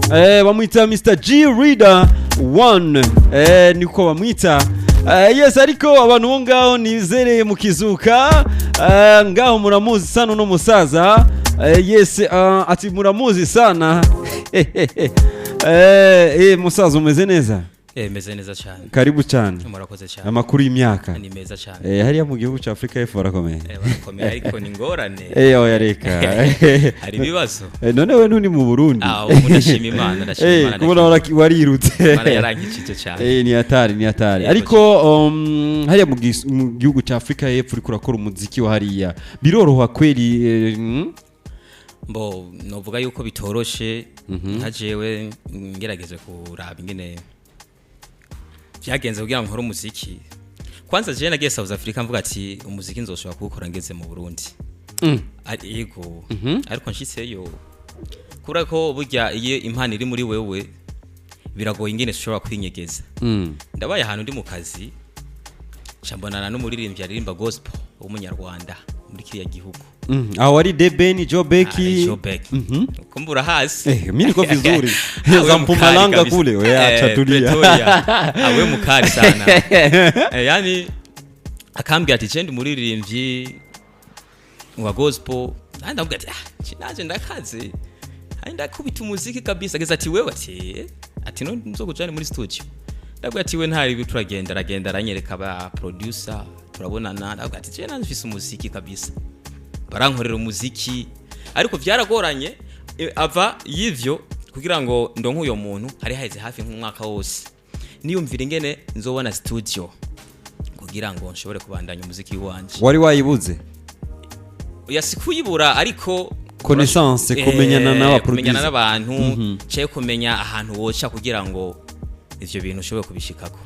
bamwita Mr. G Reader 1 niko bamwita. Yes, ariko abantu bo ngaho nizere mukizuka ngaho muramuzi sana no musaza. Yes, ati muramuzi sana. Musaza umeze neza? Meze neza cyane. Karibu cyane. Murakoze cyane. Amakuru y'imyaka. Ni meza cyane. Hariya mu gihugu cya Afrika y'Epfo barakomeye. Barakomeye ariko ni ngorane. Oya reka. Hari bibazo. None we ntuni mu Burundi. Ndashima Imana, ndashima Imana. Kubona warirutse. Imana yarankijije cyane. Ni hatari. Ariko hariya mu gihugu cya Afrika y'Epfo uri kurakora umuziki wa hariya. Biroroha kweli novuga yuko bitoroshe nka jewe ngerageze kuraba ingene byagenze kugira ngo nkore umuziki. Kwanza je nagiye South Africa mvuga ati umuziki nzoshobora kuwukora ngeze mu Burundi. Yego. Ariko nshitseyo kura ko burya iye impano iri muri wewe biragoye ingene ushobora kwinyegeza. Ndabaye ahantu ndi mu kazi cyambonana n'umuririmbyi aririmba gospel w'umunyarwanda muri kiriya gihugu. Awari Debeni Jobeki. Kumbura hasi. Mimi niko vizuri. Za Mpumalanga kule wewe acha tulia. Awe mukari sana. Yani akambia ati chendi muririmbyi wa gospel. Ndavuga ati naje ndakaze. Aenda kubita umuziki kabisa geza ati wewe ati no nzokujana muri studio. Ndavuga ati we ntari turagenda aranyereka aba producer turabonana. Ndavuga ati je nanjye umuziki kabisa. Barankorera umuziki ariko byaragoranye ava yivyo kugira ngo ndonke uyo muntu hari haize hafi nk'umwaka wose niyumvira ingene nzobona studio kugira ngo nshobore kubandanya umuziki wanje. Wari wayibuze? Yasikuyibura ariko connaissance kumenyana n'aba producer, kumenyana n'abantu cyo kumenya ahantu woca kugira ngo ivyo bintu ushobore kubishikako.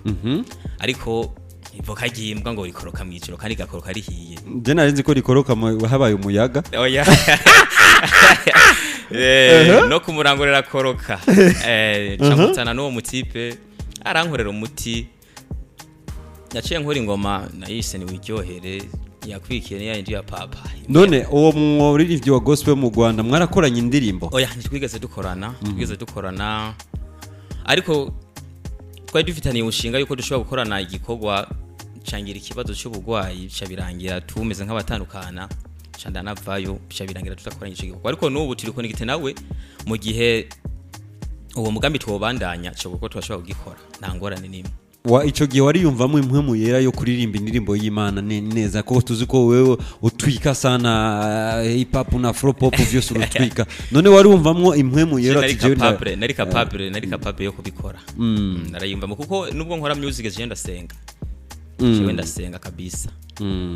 Ariko ivoka gimbwa ngo rikoroka mwiciro kandi gakoroka rihiye. Je narinzi ko rikoroka habaye umuyaga. Oya. No kumurangorera koroka. Camutana no mutipe arankorera umuti. Yaciye nkora ingoma nayise ni wiryohere yakwikiye yandi ya papa. None uwo muririmbyi wa gospel mu Rwanda mwarakoranye indirimbo? Oya ntitwigeze dukorana. Ariko twari dufitaniye umushinga yuko dushobora gukorana igikorwa cangira ikibazo cy'ubugwayi cabirangira tumeze nk'abatandukana canda navayo cabirangira tutakoranye ico gikorwa. Ariko n'ubu turi ko nigite nawe mu gihe uwo mugambi twobandanya cyo kuko twashobora kugikora nta ngorane nimwe. Ico gihe wari yumvamo impwe mu yera yo kuririmba indirimbo y'Imana neza ko tuzi ko wewe utwika sana hip hop na afro pop byose urutwika. None wari wumvamo impwe mu yera nari capable yo kubikora. Narayumvamo kuko nubwo nkora music je ndasenga. Jewe ndasenga kabisa.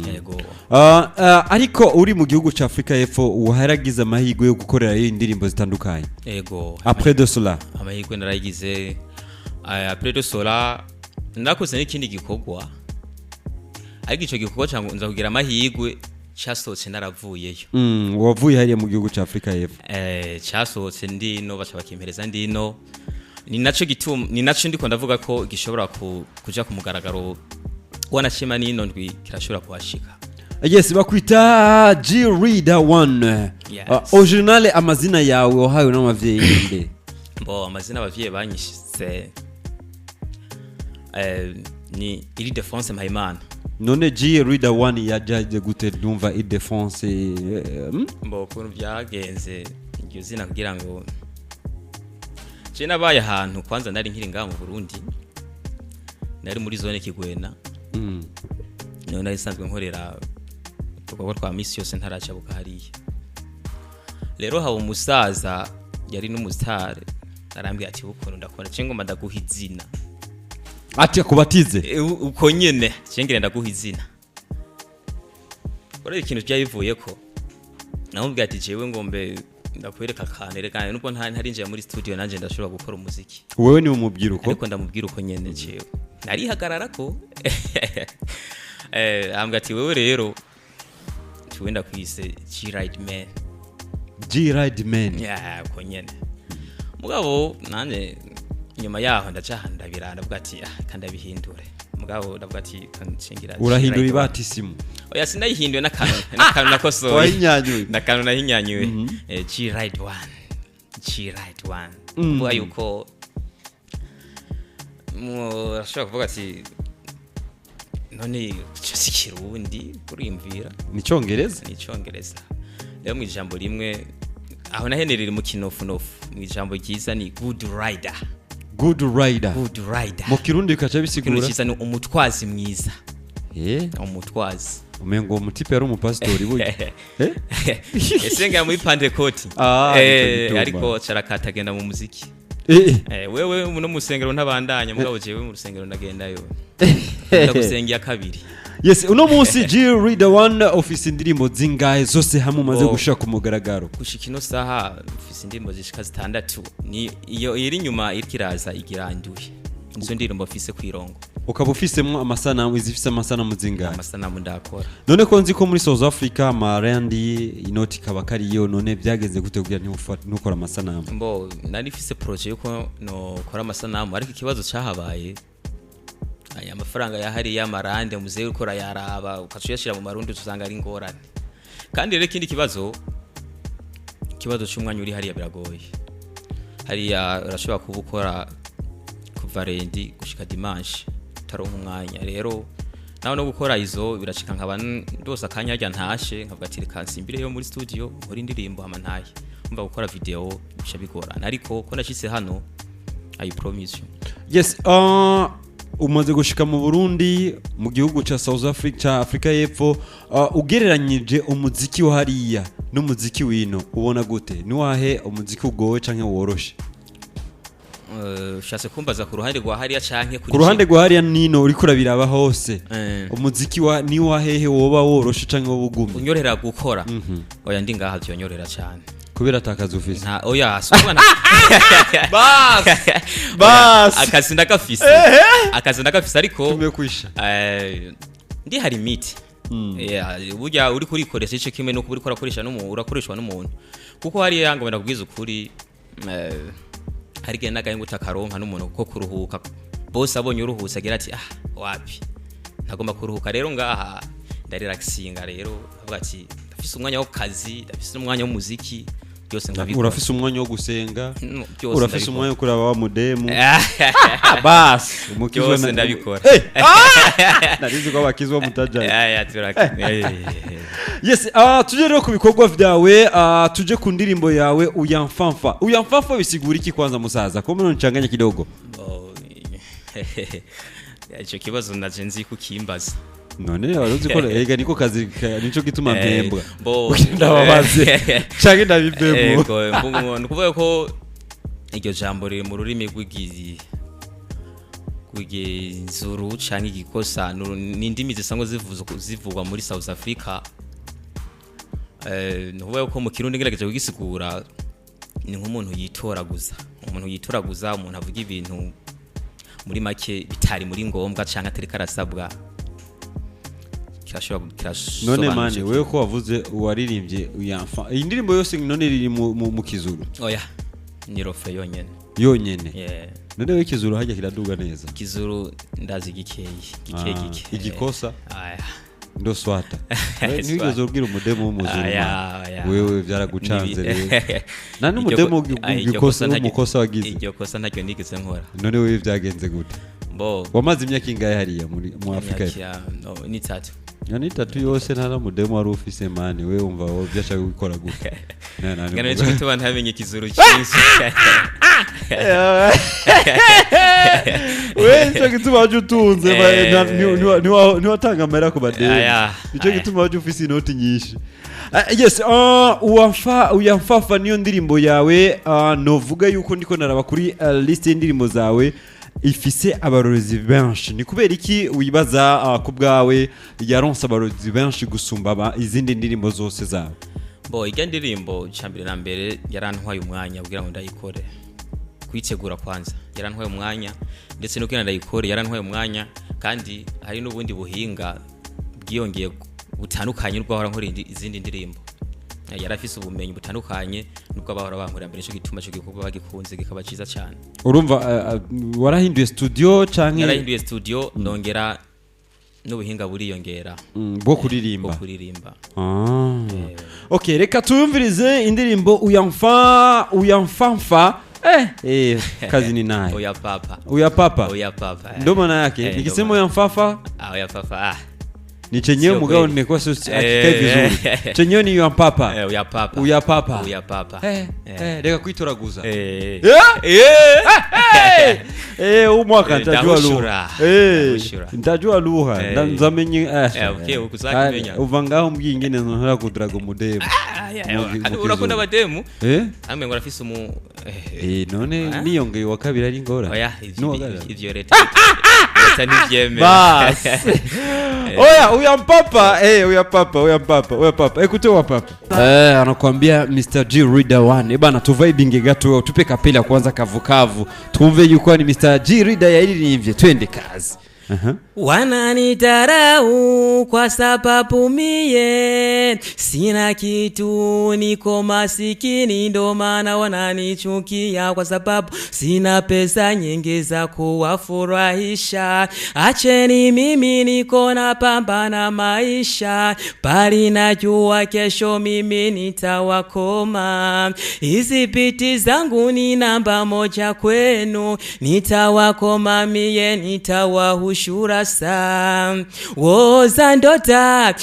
Yego. Ariko uri mu gihugu cya Afrika y'Epfo uharagize amahirwe yo gukorera indirimbo zitandukanye. Yego. Après de cela amahirwe naragize après de cela nakoze n'ikindi gikorwa. Ariko ico gikorwa cyangu nza kugira amahirwe cyasohotse naravuyeyo. Wavuye hariya mu gihugu cya Afrika y'Epfo? Cyasohotse ndino bacha bakimpereza ndino. Ni naco ndiko ndavuga ko gishobora kuja ku mugaragaro wanashima nino ndwi kirashobora kuhashika. Yes, bakwita G Reader 1. Original amazina yawe wahawe n'abavyeyi nde? Amazina abavyeyi banyishitse ni Ildefonse Mpayimana. None G Reader 1 yajaje gute ndumva Ildefonse? Ukuntu byagenze iryo zina kugira ngo je nabaye ahantu kwanza nari nkiri ngaha mu Burundi. Nari muri zone Kigwena. None isanzwe nkorera tukaba twa misi yose ntaraca bukahariye. Rero hawo umusaza yari n'umustare arambye ati ukuntu ndakora cengo ndaguha izina. Ati akubatize uko nyene cengere ndaguha izina. Ora ikintu byayivuye ko namubwiye ati jewe ngombe ndakwereka kanere kandi nuko ntarinjiye muri studio nanje ndashobora gukora umuziki. Wewe ni umubyiruko? Ariko ndamubwira uko nyene jewe narihagarara ko ambwa ati wewe rero tuwenda kwise G Ride Man. G Ride Man. Uko nyene. Mugabo nanje nyuma yaho ndacahanda biranda bwa ati kandi abihindure. Mugabo ndavuga ati kanshingira. Urahindura ibatisimu? Oya sinayihinduye n'akantu nakosoye. Wahinyanyuye? N'akantu nahinyanyuye. G Ride 1. G right one kuvuga yuko ashobora kuvuga ati none cyo si kirundi kurimvira ni cyongereza rero mu ijambo rimwe aho nahenerera mu kinofunofu mu ijambo ryiza ni good rider mu kirundi kaca bisigura cyiza ni umutwazi mwiza umutwazi umengo umutipe yari umupasitori buye esenga muri Pentecote ariko carakata agenda mu muziki wewe muno musengero ntabandanya mugabo jewe mu rusengero ndagendayo ndagusengera kabiri. Yes, uno munsi G Reader 1 office indirimbo zingahe zose hamwe umaze gushaka ku mugaragaro gushika ino saha office indirimbo zishika 6 ni iyo iri nyuma irikiraza igiranduye nizo ndirimbo office kwirongo ukaba ufisemo amasanamu izifise amasanamu zingahe amasanamu ndakora none ko nzi ko muri South Africa marandi inoti kaba kariyo none byageze gute kugira ntukora amasanamu mbo nari fise projet yuko no kora amasanamu ariko ikibazo cyahabaye aya mafaranga yahari y'amarande muzeyi ukora yaraba ukacuyashira mu marundi usanga ari ngorane kandi rero ikindi kibazo cy'umwanya uri hariya biragoye hariya urashobora kubukora kuva rendi gushika dimanche taronka umwanya rero naho no gukora izo birashika nkaba ndose akanya hajya ntashe nkavuga ati reka nsimbire yo muri studio muri indirimbo hama ntaye umva gukora video bisha bigorana ariko ko nashitse hano I promise you. Yes, umaze gushika mu Burundi mu gihugu ca South Africa ca Afrika y'Epfo ugereranyije umuziki wa hariya n'umuziki wino ubona gute ni wahe umuziki ugowe canke woroshe shase kumbaza ku ruhande rwa hariya canke ku ruhande rwa hariya nino uri kurabiraba hose umuziki wa ni wahehe woba woroshe canke wobugumye unyorera gukora oya ndi ngaha byonyorera cyane kubera atakaza ufise nta oya subana bas akazi ndakafise ariko tumekwisha ndi hari limit burya uri kurikoresha ico kimwe no kuburi korakoresha urakoreshwa n'umuntu kuko hari yango benda kubwiza ukuri hari genda gaye ngutakaronka n'umuntu ko kuruhuka boss abonye uruhusa agira ati wapi ntagomba kuruhuka rero ngaha ndarelaxinga rero avuga ati ndafise umwanya wo kazi ndafise umwanya wo muziki byose ngabikora urafise umwanya wo gusenga urafise umwanya wo kuraba wa mudemu bas umukizwa ndabikora narizi ko bakizwa mutaja turaki yes tuje rero ku bikorwa vyawe tuje ku ndirimbo yawe uyamfanfa bisigura iki kwanza musaza ko muno ncanganya kidogo ico kibazo naje nzi kukimbaza none waruzi ko ega niko kazi nico gituma mpembwa ndababaze canke ndabibemo ego nukuvuga ko iryo jambo riri mu rurimi rw'igizuru canke igikosa n'indimi zisanzwe zivugwa muri South Africa nukuvuga ko mu kirundi ngerageje kugisigura ni nk'umuntu yitoraguza umuntu avuga ibintu muri make bitari muri ngombwa canke atereka arasabwa none mane wewe ko wavuze uwaririmbye uyamfa iyi ndirimbo yose none riri mu kizuru oya ni rofe yonyene none wewe kizuru hajya kiraduga neza kizuru ndazi gikeye igikosa ndo swata nigeze ubwira umudemo w'umuzuru wewe byaragucanze rero nani umudemo gikosa umukosa wagize iryo kosa ntacyo nigeze nkora none wewe byagenze gute wamaze imyaka ingahe hariya mu Afrika ni 3 yani 3 yose ntara mudemo wari ufise mani wewe umva wowe byashaka gukora gute ngane cyo gituma ntamenye kizuru cyinshi wewe cyo gituma waje utunze ni watanga amera ku badeni cyo gituma waje ufise inoti nyinshi yes uyamfafa niyo ndirimbo yawe novuga yuko ndiko naraba kuri list y'indirimbo zawe ifise abarorezi benshi ni kubera iki wibaza ku bwawe yaronse abarorezi benshi gusumba izindi ndirimbo zose zawe ijya ndirimbo cyambere na mbere yarantwaye umwanya kugira ngo ndayikore kwitegura kwanza yarantwaye umwanya ndetse no kugira ndayikore yarantwaye umwanya kandi hari n'ubundi buhinga bwiyongeye butandukanye n'ubwo nkora izindi ndirimbo yarafise ubumenyi butandukanye nubwo abahora bankora mbere cyo gituma cyo gikorwa bagikunze gikaba ciza cyane urumva warahinduye studio canke narahinduye studio ndongera n'ubuhinga buriyongera bwo kuririmba Ah. Okay, reka tuyumvirize indirimbo uyamfanfa kazi ni naye Uya papa ndo maana yake nikisema uyamfafa ni chenyewe mugao nimekuwa sio akikai vizuri chenyewe ni uya papa reka kuitoraguza umwaka nitajua lugha nzamenye uvangaho mbwingine nzora kudrago mudemu urakunda bademu amwe ngo rafise none niyongeye wa kabiri ari ngora oya ivyo leta nivyeme bas uya papa écoutez wa papa anakuambia Mr. G Reader 1 bana tuvibinge gato tupe kapela kwanza kavukavu tumve yuko ni Mr. G Reader yairirimbye twende kazi Wananitarau kwa sababu mie sina kitu, niko masikini, ndo maana wananichukia kwa sababu sina pesa nyingi za kuwafurahisha. Acheni mimi niko napambana maisha, bali najua kesho mimi nitawakoma. Hizi biti zangu ni namba moja kwenu, nitawakoma mie, nitawahushura sa. Woza ndota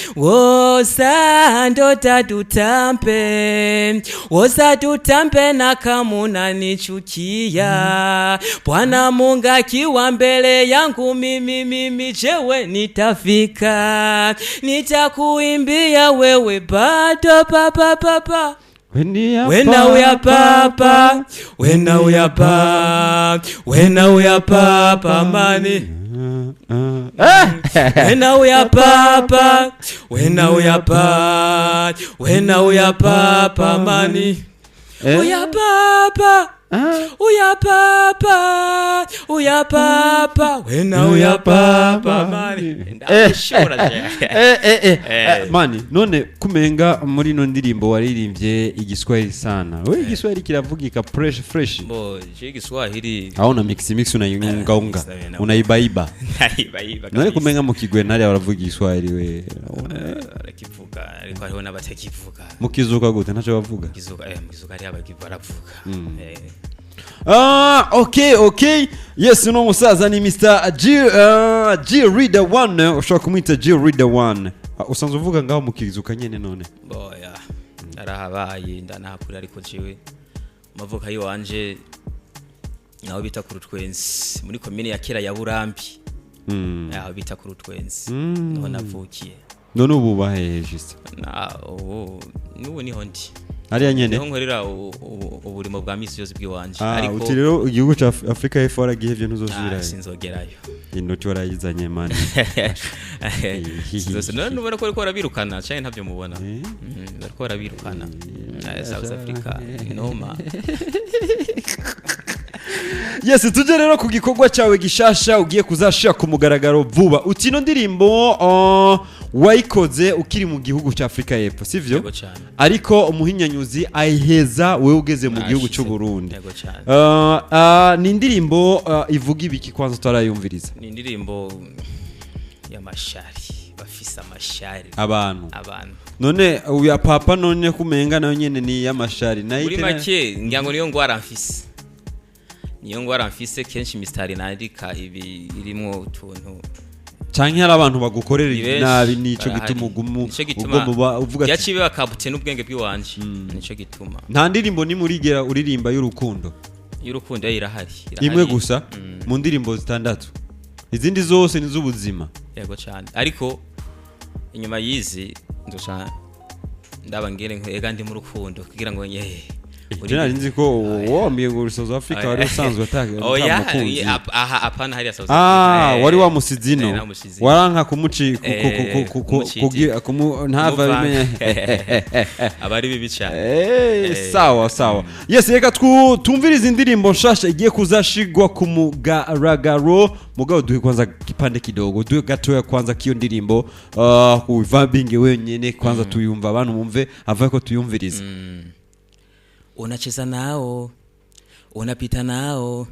tutampe, woza tutampe na kamuna nichukia. Bwana Mungu akiwa mbele yangu mimi jewe nitafika, nitakuimbia wewe bado papa. When we are papa, money. When we are papa, money. We are papa. Uya papa, when we are papa, money. Mani, none kumenga muri no ndirimbo waririmbye igiswahili sana. Wewe igiswahili kiravugika fresh. Bo, igiswahili. Hauna mix unaiunga. Unaibaiba. None kumenga mu kigwenari baravuga igiswahili we. Arakivuga, ariko hariho n'abatakivuga. Mukizuka gute ntacho bavuga? Mukizuka ari abaravuga. Okay. Yes, no musaza ni Mr. G Reader 1, ushaka kumwita G Reader 1. Usanzwe uvuga ngaho mukizuka nyene none. Boya. Arahabaye ndanahakura ariko jewe. Mavuka yiwanje naho bita ku Rutwenzi muri commune ya Kera ya Burambi. Naho bita ku Rutwenzi. Naho navukiye. None ubu baheje juste. Nubu niho ndi. Ari nyene niho nkorera uburimo bwa misi yose bw'iwanje ariko uti rero igihugu ca Africa y'Epfo aragihevye ntuzosubirayo sinzogerayo inoti warayizanye mani zose none ubona ko ariko arabirukana cyane ntavyo mubona ariko arabirukana South Africa noma. Yes, tuje rero ku gikorwa cyawe gishasha ugiye kuzashira ku mugaragaro vuba. Uti no ndirimbo wayikoze ukiri mu gihugu cya Afrika y'Epfo sivyo? Ariko umuhinyanyuzi ayiheza wewe ugeze mu gihugu cy'u Burundi. Ni indirimbo ivuga ibiki kwanza tarayumviriza? Ni indirimbo y'amashari, bafisa amashari abantu. None uya papa none kumenga nayo nyene ni y'amashari nayo muri make ngiyango niyo ngwara mfise. Niyo ngwara mfise kenshi mistari nandika ibi irimo utuntu canke hari abantu bagukorera nabi nico gituma ugomba uvuga ati yacibe bakabute n'ubwenge bw'iwanje nico gituma nta ndirimbo ni murigera uririmba y'urukundo irahari imwe gusa mu ndirimbo zitandatu izindi zose ni z'ubuzima yego cyane ariko inyuma yizi ndusha ndabangere nkega ndi mu rukundo kugira ngo Jina nzi ko wambiye ngo South Africa wari usanzwe atamukunzi. Aha apana hari South Africa. Wari wamusizino. Waranka kumuci ntava bimenya. Abari bibica. Sawa. Yes, reka tumviriza indirimbo nshasha igiye kuzashigwa ku mugaragaro. Mugabo duhe kwanza kipande kidogo. Duhe gatoya kwanza kiyo ndirimbo ku vibinge wenyene kwanza tuyumva abantu mumve avaye ko tuyumviriza. Unacheza nao, unapita nao,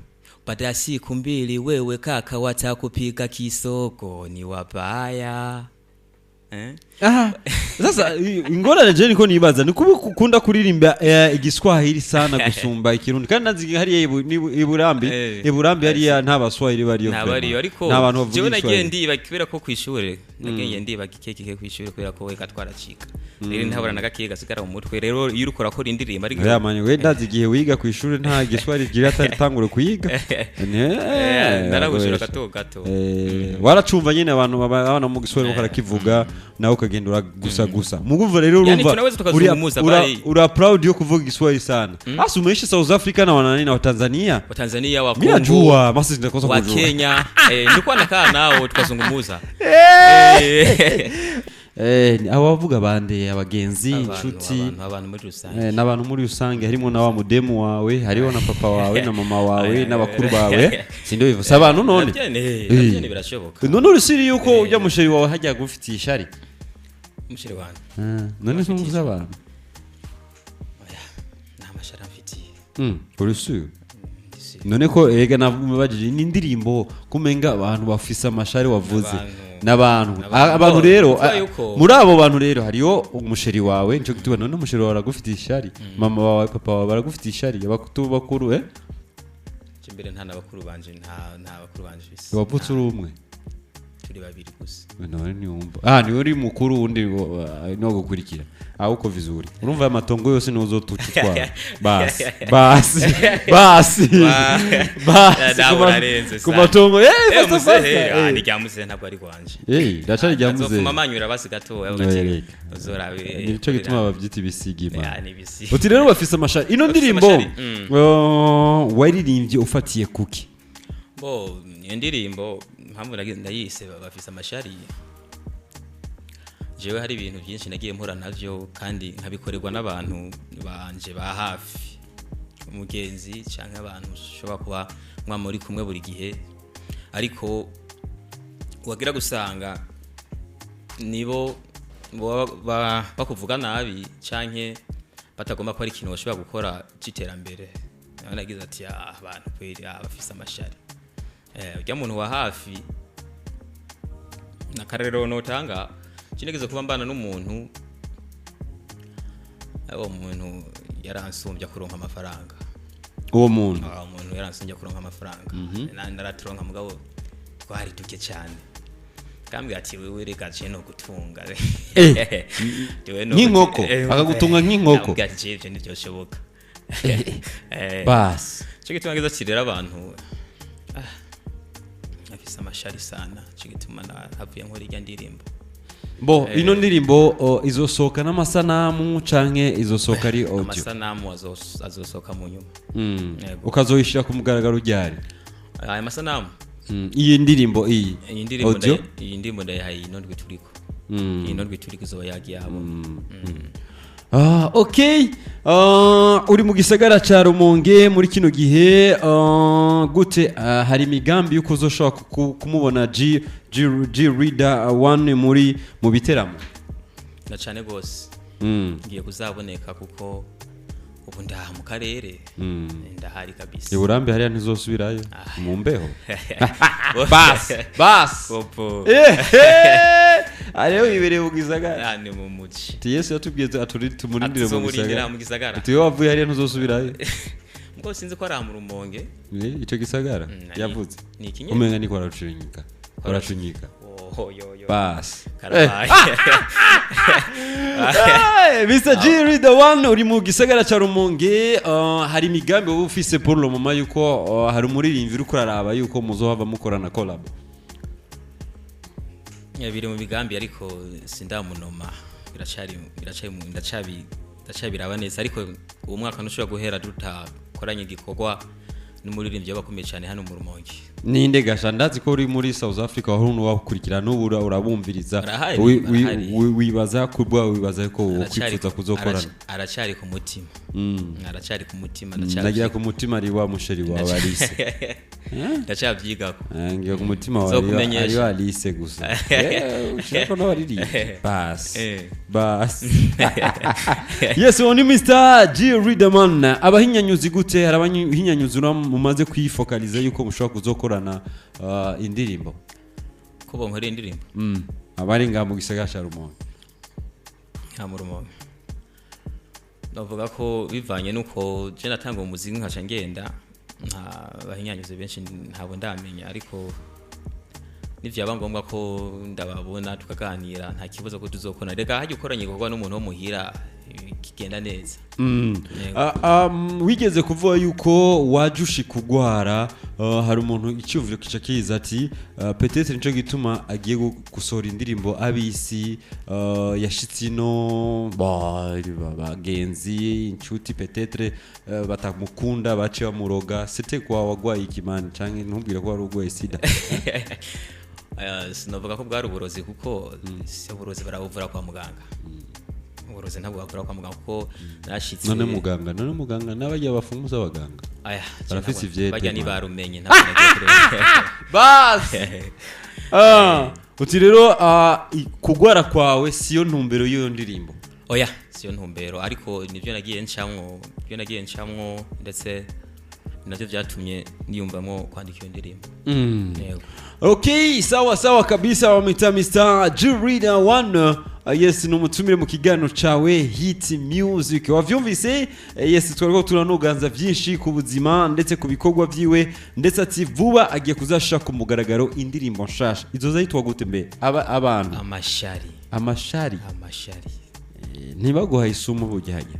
baada ya siku mbili wewe kaka watakupiga kisoko ni wabaya. Sasa ingorane je niko nibaza ni kukunda kuririmba igiswahili sana gusumba ikirundi kandi nazi hari iburambi hari nta baswahili bariyo ariko je nagiye ndiba kibera ko kwishuri nagiye ndiba gikeke kwishuri kubera ko weka twaracika rero ntabara nagakiye gasigara mu mutwe rero iyo urukora ko indirimba ariko yamanye we ndazi gihe wiga kwishuri nta giswahili gira atangure kuyiga naragushura gato waracumva nyine abantu babana mu giswahili bakarakivuga nawe ukagenda gusa mugumva rero urumva ura proud yo kuvuga Kiswahili sana hasa umeishi South Africa na wanani na Tanzania wa Kongo minajua basi zinakosa kujua wa Kenya nilikuwa nakaa nao tukazungumuza abavuga bande abagenzi inshuti n'abantu muri rusange harimo na wa mudemu wawe hariho na papa wawe na mama wawe n'abakuru bawe sindo hivyo sabanu none birashoboka none urusiri yuko ujya musheri wawe hajya gufitiye ishari musheri wanjye none sumuza abantu nta mashara mfitiye urusiri none ko ega nabajije n'indirimbo kumenga abantu bafise amashari wavuze abantu rero muri abo bantu rero hariyo umusheri wawe nico gitubona none umusheri wawe aragufitiye ishari mama wawe papa wawe baragufitiye ishari bakuru cimbere nta nabakuru banje nta bakuru banje bise waputse umwe turi babiri gusa none niumva ni uri mukuru undi no gukurikira uko vizuri urumva amatongo yose nizo tuchitwara basi ku matongo ni ryamuze ntabwo ari kwanje ndacari ryamuze mamanyura basi gato yavuga uzorabe nico gituma bavyita ibisigima uti rero bafise amashari ino ndirimbo waririmbye ufatiye kuki iyo ndirimbo mpamvu ndayise bafise amashari jewe hari ibintu byinshi nagiye mpura navyo kandi nkabikorerwa n'abantu banje ba hafi umugenzi canke abantu shobora kuba mwamuri kumwe buri gihe ariko wagira gusanga nibo bakuvuga nabi canke batagomba ko ari ikintu bashobora gukora cy'iterambere nagize ati abantu kweri bafise amashari ujya muntu wa hafi nakarero notanga kinegeze kuba mbana n'umuntu umuntu yaransumbya kuronka amafaranga uwo muntu yaransumbya kuronka amafaranga naraturonka mugabo twari duke cyane kambwe ati wewe reka cye no gutunga nk'inkoko akagutunga nk'inkoko gaje ibyo nibyo shoboka bas cyo gituma kirera abantu afisa amashari sana cyo gituma havuye nkora irya ndirimbo ino ndirimbo izosoka n'amasanamu canke izosoka ari audio amasanamu azosoka mu nyuma ukazoyishira ku mugaragaro ryari aya masanamu iyi ndirimbo audio iyi ndirimbo ndayihaye inondwe turiko inondwe turiko zo yagiye habo okay uri mu gisagara ca Rumonge muri kino gihe gute hari migambi yuko uzoshobora kumubona G Reader 1 muri mu biteramo na cyane gose ngiye kuzaboneka kuko ubu ndaha mu karere ndahari kabisa iburambe hariya ntizosubirayo mu mbeho bas ariyo ibereye mu gisagara ni mu muci Yesu yatubwiye tumurindire mu gisagara tiyo wavuye hariya ntuzosubirayo ngo sinzi ko ari mu Rumonge ico gisagara yavuze umenga niko aracunyika bas Mr. G Reader 1 uri mu gisagara ca Rumonge hari imigambi wowe ufise pour le moment yuko hari umuririmbyi uri kuraraba yuko muzohava mukorana collab biri mu bigambi ariko sindamunoma biracabiraba neza ariko uwo mwaka ntushobora guhera dutakoranye igikorwa n'umuririmbyi wabakomeye cyane hano mu Rumonge ninde gasha ndazi ko uri muri South Africa waho wakurikirana n'ubura urabumviriza wibaza ko ukwifuza kuzokorana aracari ku mutima nagira ku mutima ari wa musheri wawe Alice ndacabyigako ngiye ku mutima wawe ariyo Alice gusa ushaka no wariri bas yes on Mr G Riderman abahinyanyuzi gute harabahinyanyuzi mumaze kwifokaliza yuko mushobora kuzokorana indirimbo ko bonkore indirimbo abari ngamu gisagara Rumonge ndavuga ko bivanye nuko je natanga umuziki nkaca ngenda bahinyanyuze benshi ntabo ndamenya ariko nivyaba ngombwa ko ndababona tukaganira nta kibazo ko tuzokona rega haje ukoranye gukora n'umuntu wo muhira kigenda neza wigeze kuvuga yuko wajushi kugwara hari umuntu icyumviro kica kiza ati peut-être nico gituma agiye gusora indirimbo abisi yashitsino bagenzi inshuti peut-être batamukunda bace bamuroga c'était quoi wagwaye ikimani canke ntumbwira ko wari ugwaye sida sinavuga ko bwari uburozi kuko se uburozi baravura kwa muganga uburozi ntabwo bakora kwa muganga kuko nashitse none muganga n'abajya bafumuza abaganga aya barafise ivyete bajya ni barumenye ntabwo bas uti rero kugwara kwawe siyo ntumbero y'iyo ndirimbo oya siyo ntumbero ariko nivyo nagiye ncamwo ndetse navyo vyatumye niyumvamo kwandika iyo ndirimbo yego okay sawa kabisa wa Mr G Riderman yes numutumire mu kiganiro cawe Hit Music wavyumvise yes twariko turanoganza vyinshi ku buzima ndetse ku bikorwa vyiwe ndetse ati vuba agiye kuzashaka ku mugaragaro indirimbo nshasha izo zayitwa gute mbe abana amashari ntibaguha isumu bujyanye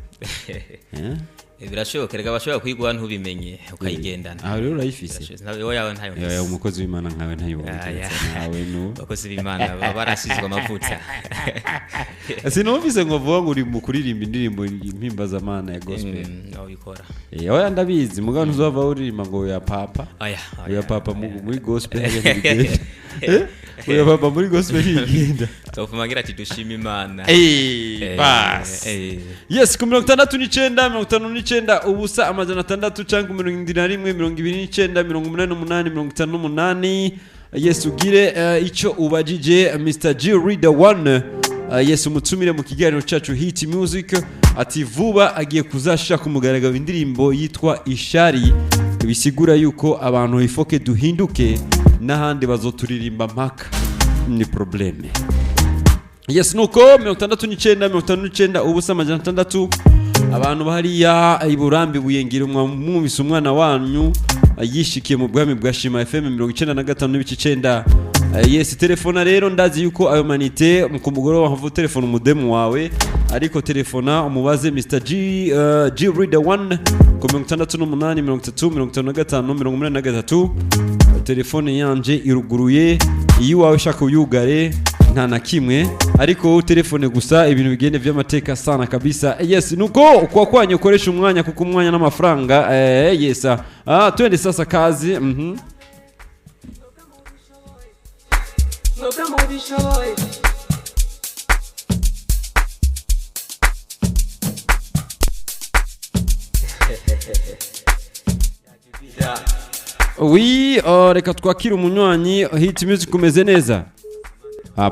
birashoboka rega bashobora kwigwa ntubimenye ukayigendana aho rero urayifise nawe yawe ntayo yawe umukozi w'Imana nkawe ntayo nawe no bakozi b'Imana barasizwe amavuta sinumvise ngo vuga ngo uri mu kuririmba indirimbo impimbaza Imana ya gospel aho bikora oya ndabizi mugabo ntuzova uririmba ngo ya papa ya papa muri gospel y'ibigenda oya papa muri gospel y'ibigenda tofumagira ati dushima Imana bas yes ku 69 ubusa amajana 6 cyangwa 71 yes ugire ico ubajije Mr G Riderman yes umutumire mu kiganiro cyacu Hit Music ati vuba agiye kuzashaka umugaragaro indirimbo yitwa Ishari bisigura yuko abantu ifoke duhinduke n'ahandi bazoturirimba mpaka ni probleme yes nuko 69 ubusa amajana 6 abantu bahariya iburambi buyengire mwumvise umwana wanyu yishikiye mu bwami bwa Shima FM 95.9 yes telefona rero ndazi yuko ayo manite mu mugoro wahavu telefona umudemu wawe ariko telefona umubaze Mr G Riderman ku 68 telefone yanje iruguruye iyo wawe shaka uyugare nta na kimwe ariko telefone gusa ibintu bigende vy'amateka sana kabisa yes nuko kwa kwanya ukoresha umwanya kuko umwanya n'amafaranga yes twende sasa kazi oui reka twakira umunywanyi Hit Music kumeze neza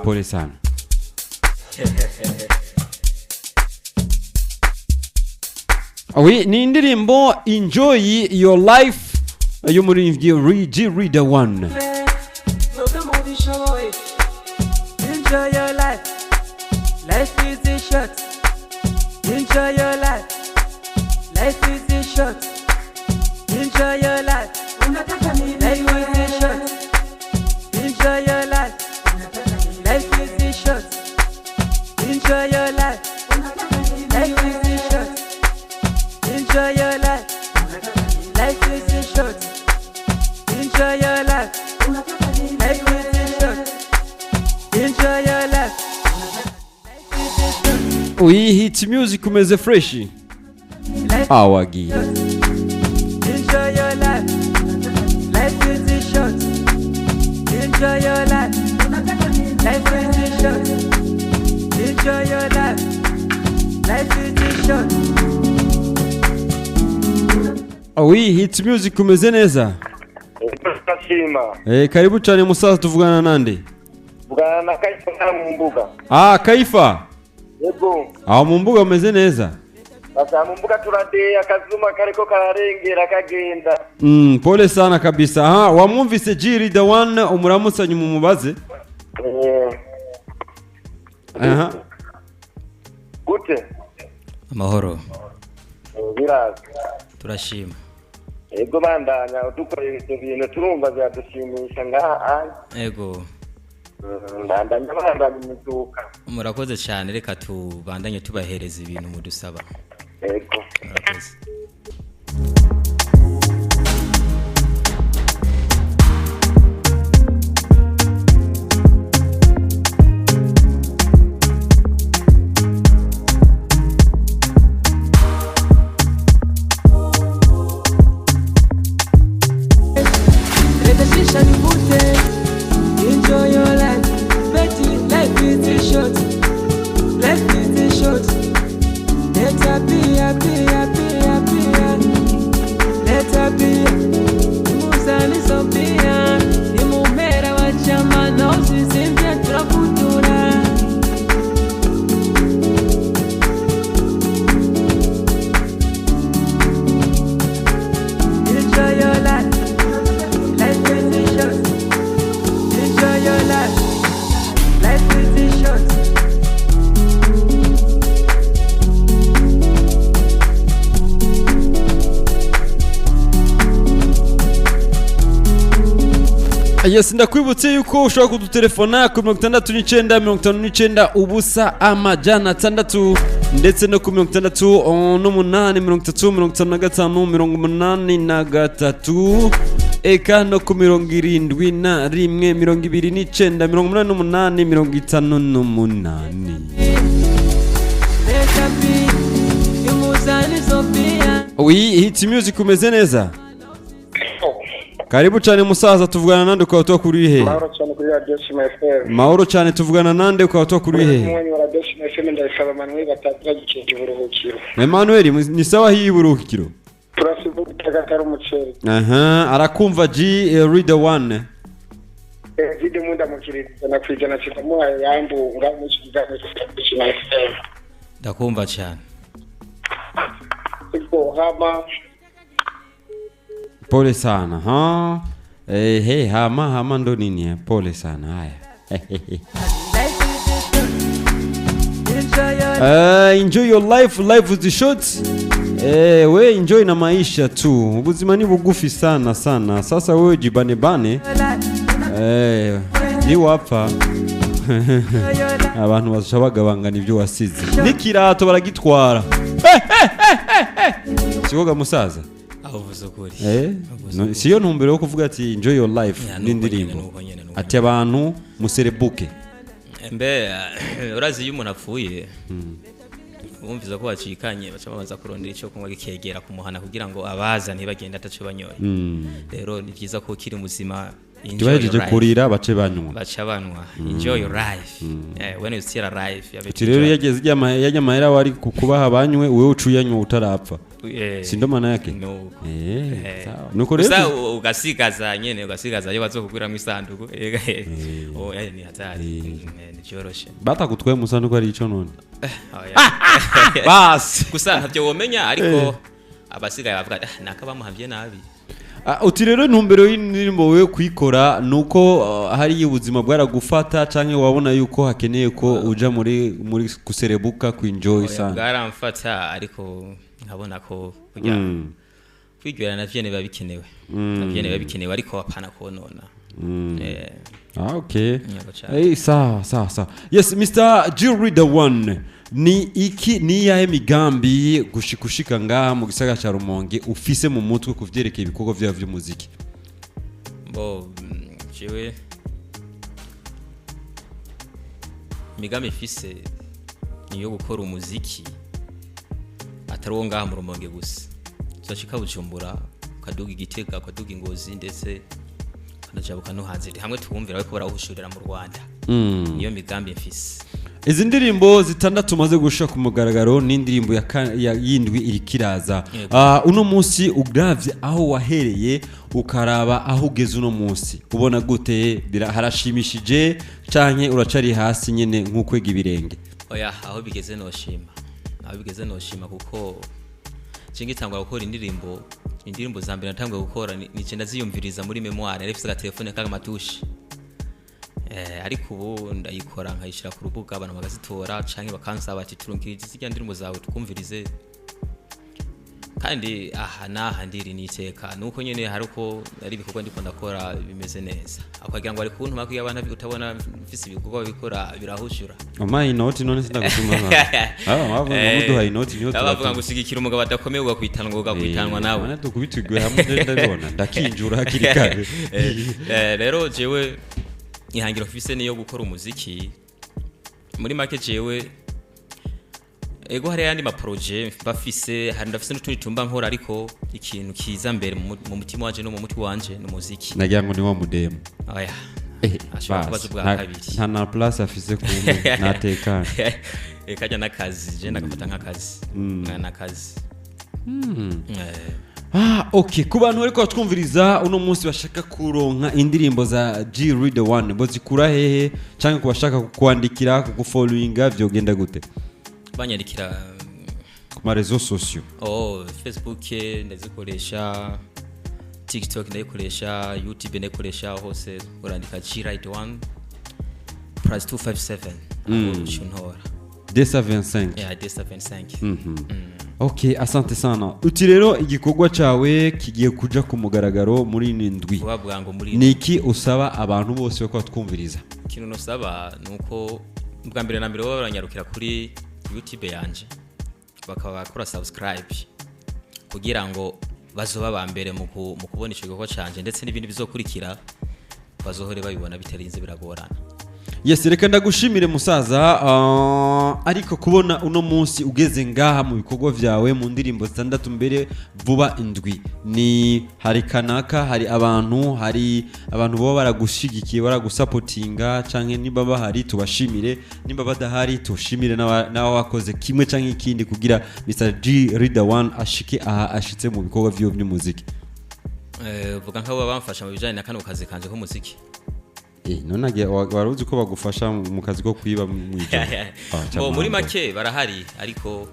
pole sana oui ni indirimbo Enjoy Your Life yo muri G Riderman Enjoy your life, life is short. Enjoy your life, life is short. Enjoy your life, life is short. Enjoy your life, life is short. Enjoy your life, life is short. Enjoy your life, life is short. Enjoy your life, life is short. Enjoy your life. Oui, Hit Music kumeze fresh. Awagi. Enjoy your life. Life is short. Enjoy your life. Life is short. Enjoy your life. Life is short. Oui, Hit Music kumeze neza. turashima. Karibu cyane musaza tuvugana nande? Bwana na Kaifa mu mbuga. Kaifa. Yego. Aho mu mbuga umeze neza? Basa mu mbuga turade akazuma kariko kararengera kagenda. Pole sana kabisa. Wamwumvise G Leader 1 umuramusanyi mu mubaze? Gute? Amahoro. Biraza. Turashima. Ego bandanya udukorera ibintu turumva byadushimisha ngaha. Ego. Bandanya imizuka. Murakoze cyane reka tubandanye tubahereza ibintu mudusaba. Ego. Murakoze. Enjoy your life, life is short. Life is short. Let her be, let her be. Imuzani sopia, imumera wa chama na usisimbia turakutura. Enjoy your life, life is short. Enjoy your life, life is short. Yes, ndakwibutse yuko ushobora kudutelefona ku 69 ubusa amajana 6 ndetse no ku 68 eka no ku 71 Oui, hit music umeze neza. Karibu cyane musaza tuvugana nande kwa watu kuri he? Mahoro cyane kuri Radio Shima FM. Mahoro cyane tuvugana nande kwa watu kuri he? Mwenye wa Radio Shima FM ndasaba Manuel batatu gicenje buruhukiro. Emmanuel ni sawa hii buruhukiro. Turasibu kutagakara umuceri. Arakumva G Leader 1. Vide munda mukiriza na kwijana kitamuha yambu ngamu kigane Shima FM. Ndakumva cyane. Siko hama Pole sana hama ndo nini pole sana haya. Enjoy your life, life is short. We enjoy na maisha tu, ubuzima ni bugufi sana. Sasa wewe jibane ni wapfa abantu bashabaga bangana ibyo wasize nikirato baragitwara. Siwoga musaza siyo ntumbero yo kuvuga ati enjoy your life n'indirimbo ati abantu muserebuke mbe urazi iyo umuntu apfuye wumviza ko wacikanye baca babanza kurondera icyo kunywa gikegera kumuhana kugira ngo abaza ntibagende ataco banyoye. Rero ni byiza ko kiri muzima Tubajeje kurira bace banywa. Enjoy your life. When you still alive. Rero yageze yajya mahera wari kukubaha banywe wewe ucuyanywa utarapfa. Sindo maana yake. Sawa. Nuko rero sasa ugasigaza nyene ugasigaza yo bazokugwira mu isanduku. Ni hatari. Ni cyoroshe. Batakutwaye mu sanduku ari ico none. Bas. Gusa ntabyo womenya ariko abasigaye bavuga nakabamuhavye nabi. Uti rero ntumbero y'indirimbo wewe kwikora nuko hari ubuzima bwaragufata canke wabona yuko hakeneye ko uja muri kuserebuka kuenjoy sana. Bwaramfata ariko nkabona ko kujya kwigwera na vyene babikenewe. Navyene babikenewe ariko apana konona. Okay. Sawa. Yes, Mr. G Leader 1. Ni yahe migambi gushikushika ngaha mu gisaga cha Rumonge ufise mu mutwe kuvyerekeye ibikorwa vya vy'umuziki? Jewe migambi fise ni yo gukora umuziki atari ngaha mu Rumonge gusa. Zashika Bujumbura, kaduga Igitega, kaduga Ingozi ndetse ukanajabuka no hanze hamwe twumvira ko barahushurira mu Rwanda niyo migambi mfise. Izi ndirimbo zitandatu maze gushaka ku mugaragaro n'indirimbo yindwi iri kiraza. Uno munsi ugravye aho wahereye ukaraba aho ugeze uno munsi ubona gute harashimishije canke uracari hasi nyene nk'ukwega ibirenge? Oya aho bigeze noshima kuko cingitangwa gukora indirimbo za mbere natangwa gukora nice ndaziyumviriza muri memoire narifise agatelefone k'amatushi ariko ubu ndayikora nkayishira ku rubuga abantu bagazitora canke bakansaba ati turunkirije zijya ndirimbo zawe tukumvirize kandi naha ndiri niteka nuko nyene hari uko ari ibikorwa ndiko ndakora bimeze neza akagira ngo ari kuntu makuye abana utabona mfise ibikorwa bikora birahushura amayi inoti none sindagutuma bavuga ngo duha inoti niyo bavuga ngo usigikira umugabo adakomeye ugakwitanwa nawe bana tukubitugwe hamwe ndabibona ndakinjura hakiri kare rero jewe ihangiro mfise niyo gukora umuziki muri make jewe ego hari yandi ma projet bafise hari ndafise n'utundi tumba nkora ariko ikintu kiza mbere mu mutima wanje no mu mutwe wanje no muziki nagira ngo ni wa mudemo oya ashobora kubaza ubwa kabiri nta na place afise kumwe natekana kajya nakazi je ndagafata nk'akazi nakazi okay ku bantu bariko batwumviriza uno munsi bashaka kuronka indirimbo za G Reader 1 bozikura hehe canke kubashaka kukwandikira kugufollowinga vyogenda gute? Banyandikira ku ma réseaux sociaux. Facebook ndazikoresha, TikTok ndayikoresha, YouTube ndayikoresha, hose urandika G Reader 1 plus 257 ushuntora Desa 25. Yeah, Desa 25. Okay, asante sana. Uti rero igikorwa cawe kigiye kuja ku mugaragaro muri ndwi. Wabwango muri niki usaba abantu bose bako twumviriza? Kintu nosaba nuko bwa mbere na mbere baranyarukira kuri YouTube yanje bakaba bakora subscribe kugira ngo bazoba ba mbere mu kubona ico gikorwa canje ndetse n'ibindi bizokurikira bazohore babibona bitarinze biragorana. Yes, reka ndagushimire musaza ariko kubona uno munsi ugeze ngaha mu bikorwa vyawe mu ndirimbo zitandatu mbere vuba indwi ni hari kanaka hari abantu bo baragushigikiye baragusupportinga canke niba bahari tubashimire niba badahari tushimire nawe wakoze kimwe canke ikindi kugira Mr G Reader 1 ashike aha ashitse mu bikorwa vyo by'umuziki. Vuga nk'abo bamfasha mu bijanye na kano kazi kanje k'umuziki. None waruzi ko bagufasha mu kazi ko kwiba mwijoro. Muri make barahari ariko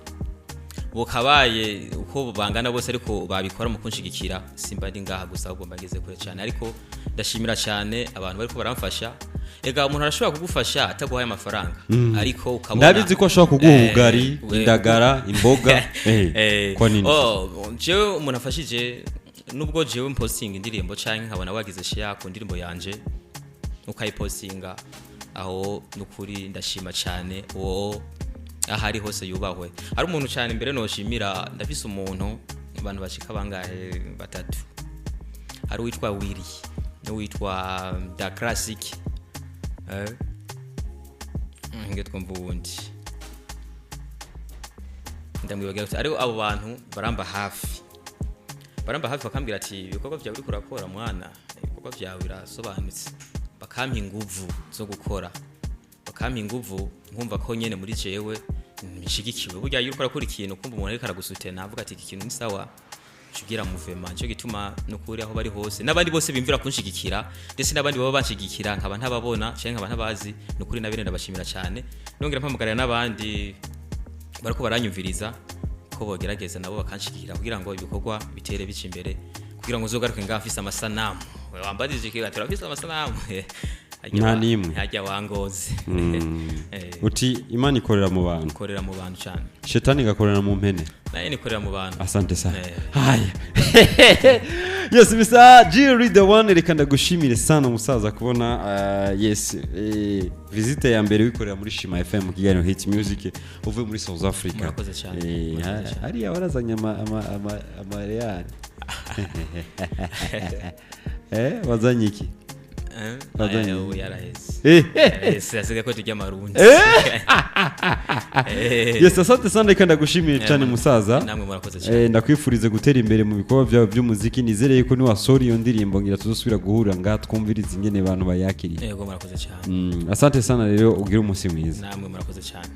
bokabaye uko bangana bose ariko babikora mu kunshigikira simba ndi ngaha gusa ahubwo mbageze kure cyane ariko ndashimira cyane abantu bariko baramfasha. Ega umuntu arashobora kugufasha ataguhaye amafaranga ariko ukabona ndabizi ko ashobora kuguha ubugari indagara imboga kwa nini jewe umuntu afashije nubwo jewe posting indirimbo canke nkabona wagize share ku ndirimbo yanje ukayipostinga aho nukuri ndashima cyane uwo ahari hose yubahwe. Ari umuntu cyane mbere noshimira ndafise umuntu abantu bashika bangahe batatu. Ari witwa Willy no witwa Da Classic ngetwa mvundi ndamwibagira ari abo bantu baramba hafi bakambwira ati ibikorwa byawe uri kurakora mwana ibikorwa byawe birasobanutse bakampa inguvu zo gukora bakampa inguvu nkumva ko nyene muri jewe nishigikiwe burya iyo ukora kuri ikintu kumva umuntu ariko aragusutena avuga ati iki kintu ni sawa cugira muvema cyo gituma nukuri aho bari hose nabandi bose bimvira kunshigikira ndetse nabandi baba banshigikira nkaba ntababona cyangwa nkaba ntabazi nukuri nabene ndabashimira cyane nongera mpamugarira nabandi bariko baranyumviriza ko bogerageza nabo bakanshigikira kugira ngo ibikorwa bitere bici imbere kugira ngo uzogaruke ngafise amasanamu wambadije kiga turafise amasanamu nta nimwe hajya wangoze uti imana ikorera mu bantu cyane shetani gakorera mu mpene naye nikorera mu bantu. Asante sana. Haya yes Mr G Reader 1 reka ndagushimire sana musaza kubona yes visite ya mbere wikorera muri Shima FM kiganiro Hit Music uvuye muri South Africa. Murakoze cyane. Hari yabarazanya ama real wazanye iki ubu yaraheze asigaye ko tujya amarundi yes asante sana reka ndagushimiye cyane musaza namwe murakoze cyane ndakwifurize gutera imbere mu bikorwa byawe by'umuziki nizereye ko niwasora iyo ndirimbo ngira tuzosubira guhura nga twumviriza ingene abantu bayakiriye yego murakoze cyane asante sana rero ugire umunsi mwiza namwe murakoze cyane